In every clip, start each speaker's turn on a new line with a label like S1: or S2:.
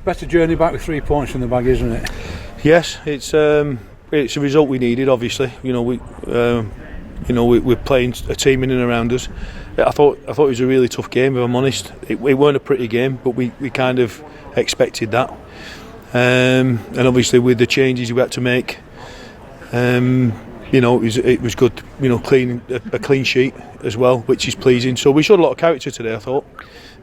S1: Better journey back with 3 points in the bag, isn't it?
S2: Yes, it's a result we needed. Obviously, we're playing a team in and around us. I thought it was a really tough game, if I'm honest. It weren't a pretty game, but we kind of expected that. And obviously with the changes we had to make, it was good. A clean sheet as well, which is pleasing. So we showed a lot of character today, I thought.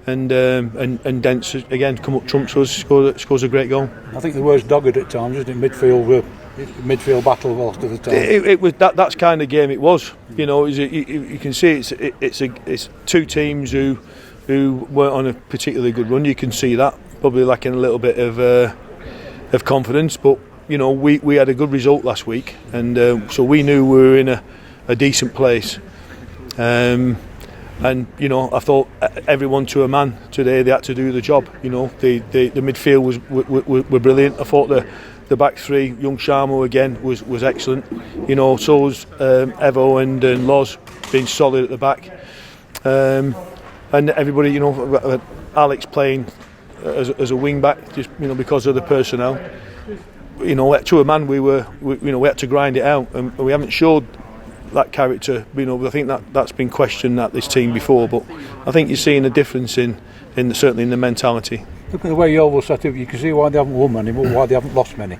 S2: And Dents again come up trumps us, scores a great goal.
S1: I think the word's dogged at times, isn't it? Midfield battle most of the time.
S2: It was that's kind of game it was. You can see it's two teams who weren't on a particularly good run. You can see that probably lacking a little bit of confidence, but we had a good result last week, and so we knew we were in a decent place. And I thought everyone to a man today, they had to do the job. The midfield were brilliant. I thought the back three, young Sharmo again was excellent. So was Evo and Loz being solid at the back. And everybody, Alex playing as a wing back, just because of the personnel. To a man, we had to grind it out, and we haven't showed that character. I think that's been questioned at this team before, but I think you're seeing a difference in certainly in the mentality.
S1: Look at the way Yeovil set up. You can see why they haven't won many, but why they haven't lost many.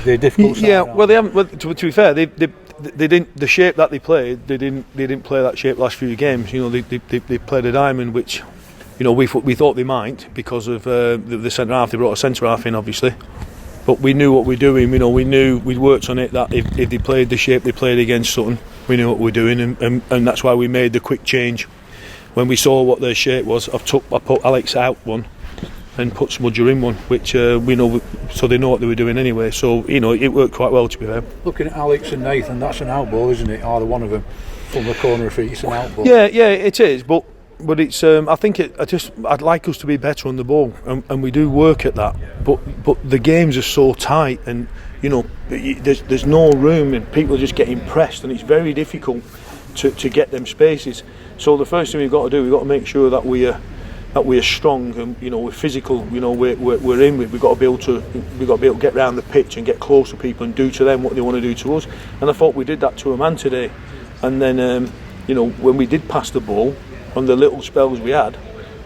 S1: They're difficult.
S2: Yeah, well, they haven't. Well, to be fair, they didn't. The shape that they played, they didn't play that shape last few games. They played a diamond, which we thought they might because of the centre half. They brought a centre half in, obviously. But we knew what we were doing. We knew we'd worked on it. That if they played the shape they played against Sutton, we knew what we were doing, and that's why we made the quick change when we saw what their shape was. I put Alex out one and put Smudger in one, which so they know what they were doing anyway. So it worked quite well, to be fair.
S1: Looking at Alex and Nathan, that's an out ball, isn't it? Either one of them from the corner of feet, it's an out ball.
S2: Yeah, it is. But it's. I think I'd like us to be better on the ball, and we do work at that. But the games are so tight, and there's no room, and people are just getting pressed, and it's very difficult to get them spaces. So the first thing we've got to make sure that we are strong, and we're physical. We're in. We've got to be able to get round the pitch and get close to people and do to them what they want to do to us. And I thought we did that to a man today. And then when we did pass the ball, on the little spells we had,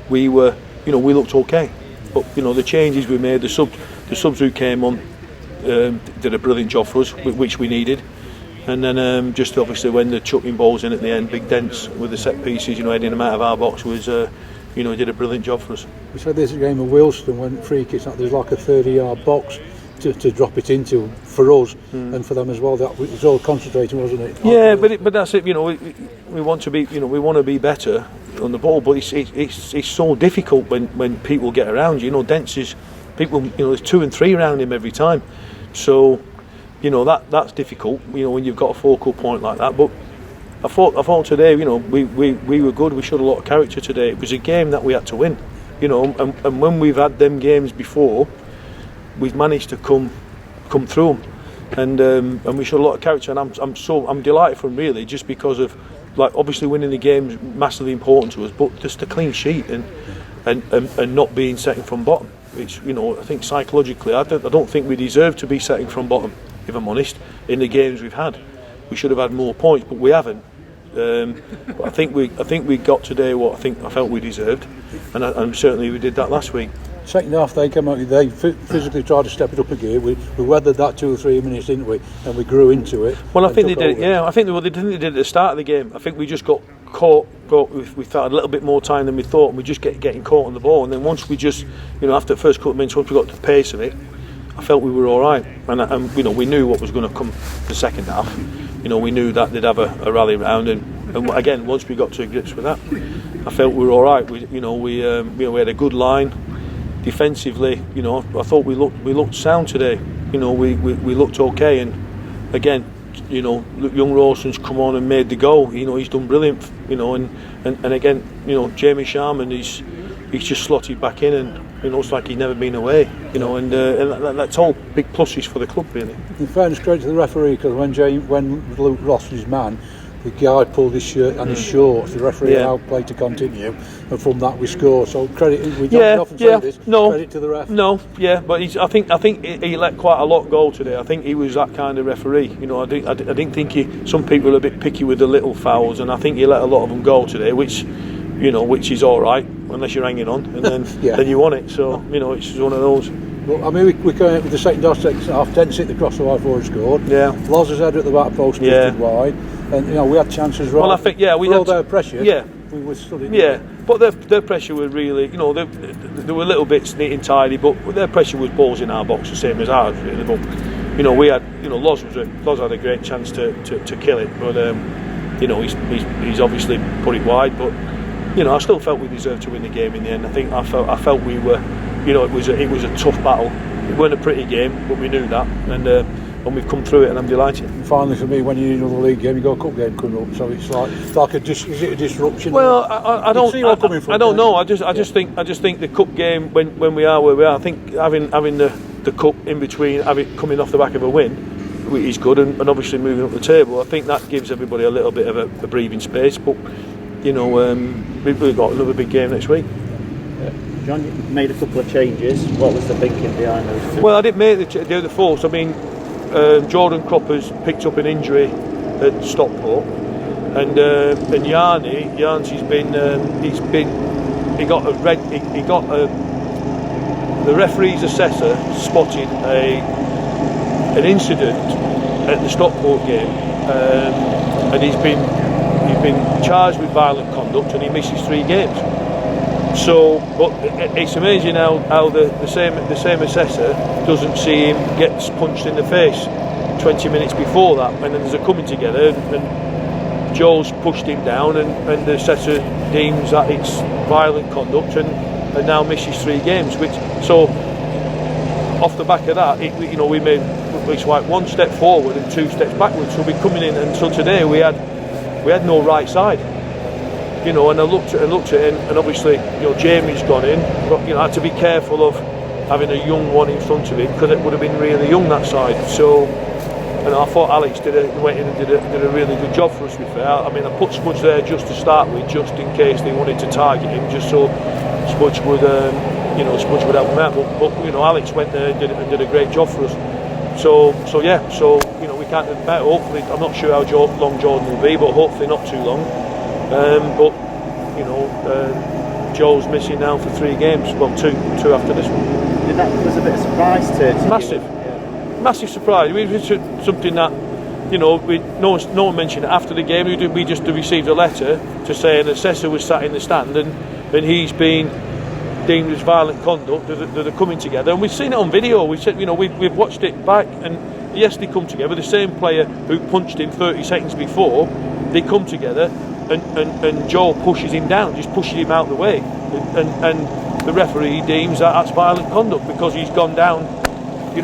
S2: we looked okay. But the changes we made, the subs who came on did a brilliant job for us, which we needed. And then just obviously when the chucking balls in at the end, big Dents with the set pieces, heading them out of our box was, did a brilliant job for us.
S1: We said there's a game of Wilston when free kicks, there's like a 30-yard box to drop it into for us and for them as well. That was all concentrating, wasn't it?
S2: Yeah, but that's it. We want to be, we want to be better on the ball, but it's so difficult when people get around you. Dents is people. There's 2 and 3 around him every time, so that's difficult. When you've got a focal point like that. But I thought today, we were good. We showed a lot of character today. It was a game that we had to win. And when we've had them games before, we've managed to come through them, and we showed a lot of character. And I'm delighted for them, really, just because of obviously winning the game's massively important to us, but just a clean sheet and not being second from bottom. Which I think psychologically, I don't think we deserve to be second from bottom. If I'm honest, in the games we've had, we should have had more points, but we haven't. But I think we got today what I felt we deserved, and certainly we did that last week.
S1: Second half they came out, they physically tried to step it up again. We weathered that 2 or 3 minutes, didn't we? And we grew into it.
S2: Well, I think they did. Yeah, I think they did at the start of the game. I think we just got caught. We thought a little bit more time than we thought, and we just getting caught on the ball. And then once we just, after the first couple of minutes, once we got to the pace of it, I felt we were all right. And we knew what was going to come the second half. We knew that they'd have a rally round, and again, once we got to grips with that, I felt we were all right. We had a good line. Defensively, I thought we looked sound today. We looked okay, and again, young Rawson's come on and made the goal. He's done brilliant. And again, Jamie Sharman, he's just slotted back in, and it's like he's never been away. And that's all big pluses for the club, really.
S1: In fairness, credit to the referee, because when Luke Ross, his man, the guy pulled his shirt and his shorts. The referee allowed play to continue, and from that we score. So credit. We don't often say this. Credit to the ref.
S2: But I think he let quite a lot go today. I think he was that kind of referee. You know, I didn't think some people are a bit picky with the little fouls, and I think he let a lot of them go today, which is all right unless you're hanging on, and then then you want it. So it's one of those.
S1: Well, I mean, we came out with the second half, Dent hit the cross the line before he scored.
S2: Yeah.
S1: Loz's header at the back post drifted wide, and we had chances. Right.
S2: Well, I think we
S1: had their pressure.
S2: Yeah.
S1: We withstood it.
S2: Yeah, but their pressure was really, there were little bits neat and tidy, but their pressure was balls in our box, the same as ours really. But we had, Loz had a great chance to kill it, but he's obviously put it wide. But I still felt we deserved to win the game in the end. I felt we were. It was a tough battle. It weren't a pretty game, but we knew that, and we've come through it, and I'm delighted. And
S1: finally, for me, when you need another league game, you got a cup game coming up, so it's like is it a disruption?
S2: Well, I don't know. I just think the cup game when we are where we are, I think having the cup in between, coming off the back of a win, is good, and obviously moving up the table. I think that gives everybody a little bit of a breathing space. But we've got another big game next week.
S3: John, you made a couple of changes. What was the thinking behind those two?
S2: Well, I didn't make the other force. I mean, Jordan Cropper's picked up an injury at Stockport, and Yarns the referee's assessor spotted an incident at the Stockport game, and he's been charged with violent conduct, and he misses 3 games. So, but it's amazing how the same assessor doesn't see him get punched in the face 20 minutes before that, and then there's a coming together, and Joe's pushed him down, and the assessor deems that it's violent conduct, and now misses 3 games. So off the back of that, we made it's like 1 step forward and 2 steps backwards. So we're coming in, and so today we had no right side. And I looked at it, and obviously, Jamie's gone in, but I had to be careful of having a young one in front of him, because it would have been really young that side. So, and I thought Alex went in and did a really good job for us. To be fair, I mean, I put Smudge there just to start with, just in case they wanted to target him, just so Smudge would help him out. But Alex went there and did a great job for us. So we can't do better. Hopefully, I'm not sure how long Jordan will be, but hopefully not too long. But Joe's missing now for 3 games. Well, two after this one.
S3: That was a bit of a surprise to
S2: massive, massive surprise. It was something that no one mentioned it after the game. We just received a letter to say an assessor was sat in the stand, and he's been deemed as violent conduct. That are coming together, and we've seen it on video. We said we've watched it back, and yes, they come together. The same player who punched him 30 seconds before, they come together. And Joel pushes him down, just pushes him out of the way, and the referee deems that's violent conduct because he's gone down,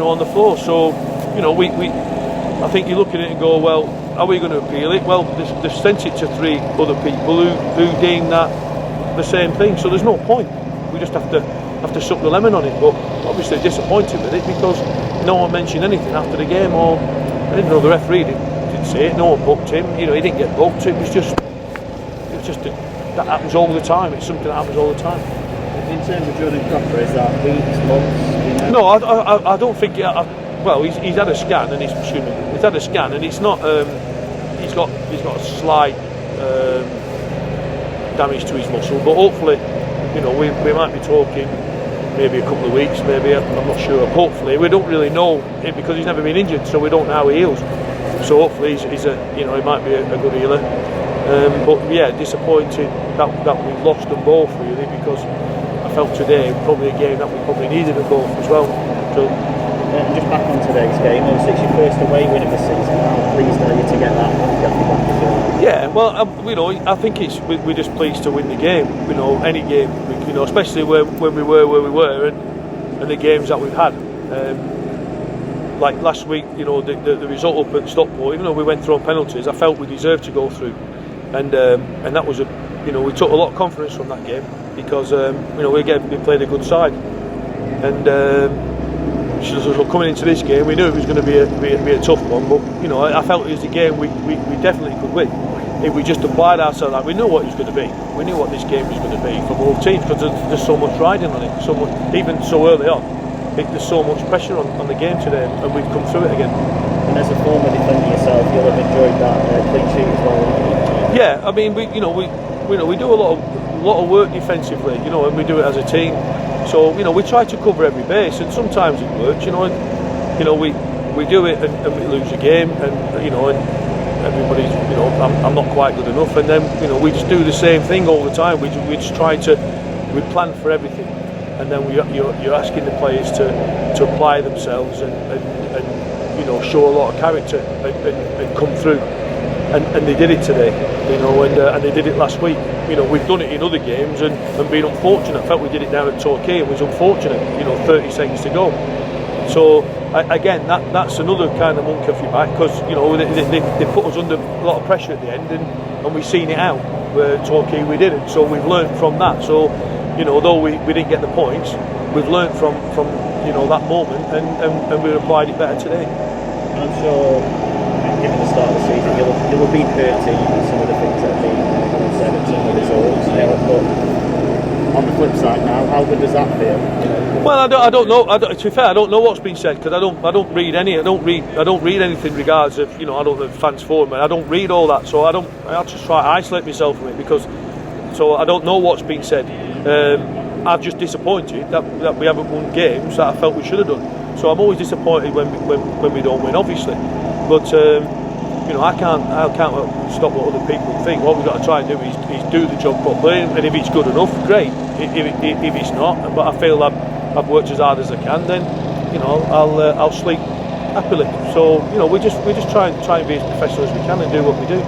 S2: on the floor. So, I think you look at it and go, well, are we going to appeal it? Well, they've sent it to 3 other people who deem that the same thing. So there's no point. We just have to suck the lemon on it. But obviously disappointed with it because no one mentioned anything after the game, or I didn't know the referee didn't say it. No one booked him. He didn't get booked. It was just that happens all the time. It's something that happens all the time.
S3: In terms of Jordan Cropper, is that weeks, months?
S2: No, I don't think. Well, he's had a scan, and he's had a scan, and it's not. He's got a slight damage to his muscle, but hopefully, we might be talking maybe a couple of weeks, maybe. I'm not sure. Hopefully, we don't really know it because he's never been injured, so we don't know how he heals. So hopefully, he might be a good healer. But yeah, disappointing that we lost them both really, because I felt today probably a game that we probably needed them both as well. So
S3: just back on today's game, obviously it's your first away win of the season. How pleased are you to get that off your back as well?
S2: Yeah, well, I think we're just pleased to win the game. Any game, especially when we were where we were, and the games that we've had. Like last week, the result up at Stockport, even though we went through on penalties, I felt we deserved to go through. And that was we took a lot of confidence from that game because we played a good side, and so coming into this game we knew it was going to be a tough one, but I felt it was a game we definitely could win. if we just applied ourselves, like, we know what it's going to be. We knew what this game was going to be for both teams, because there's so much riding on it, so much, even so early on. There's so much pressure on the game today, and we've come through it again.
S3: And as a former defender yourself, you'll have enjoyed that clean sheet as well, won't you?
S2: Yeah, I mean, we do a lot of work defensively, and we do it as a team. So we try to cover every base, and sometimes it works, and we do it and we lose a game, and and everybody's I'm not quite good enough, and then we just do the same thing all the time. We just try to plan for everything, and then you're asking the players to apply themselves and show a lot of character and come through, and they did it today, and they did it last week. We've done it in other games and been unfortunate. I felt we did it down at Torquay and was unfortunate, 30 seconds to go. So again, that's another kind of monkey off your back, because they put us under a lot of pressure at the end, and we've seen it out. Where Torquay we didn't, so we've learned from that. So though we didn't get the points, we've learned from that moment, and we've applied it better today.
S3: I'm sure, given the start of the season, you'll have been hurting with some of the things that have been said and some of the results. But on the flip side now, how good does that feel?
S2: Well, I don't know. To be fair, I don't know what's been said, because I don't read anything regards of I don't know fans forum. I don't read all that, so I just try to isolate myself from it, so I don't know what's been said. I'm just disappointed that we haven't won games that I felt we should have done. So I'm always disappointed when we don't win, obviously. But I can't stop what other people think. What we've got to try and do is do the job properly, and if it's good enough, great. If it's not, but I feel I've worked as hard as I can, then I'll sleep happily. So we just try and be as professional as we can and do what we do.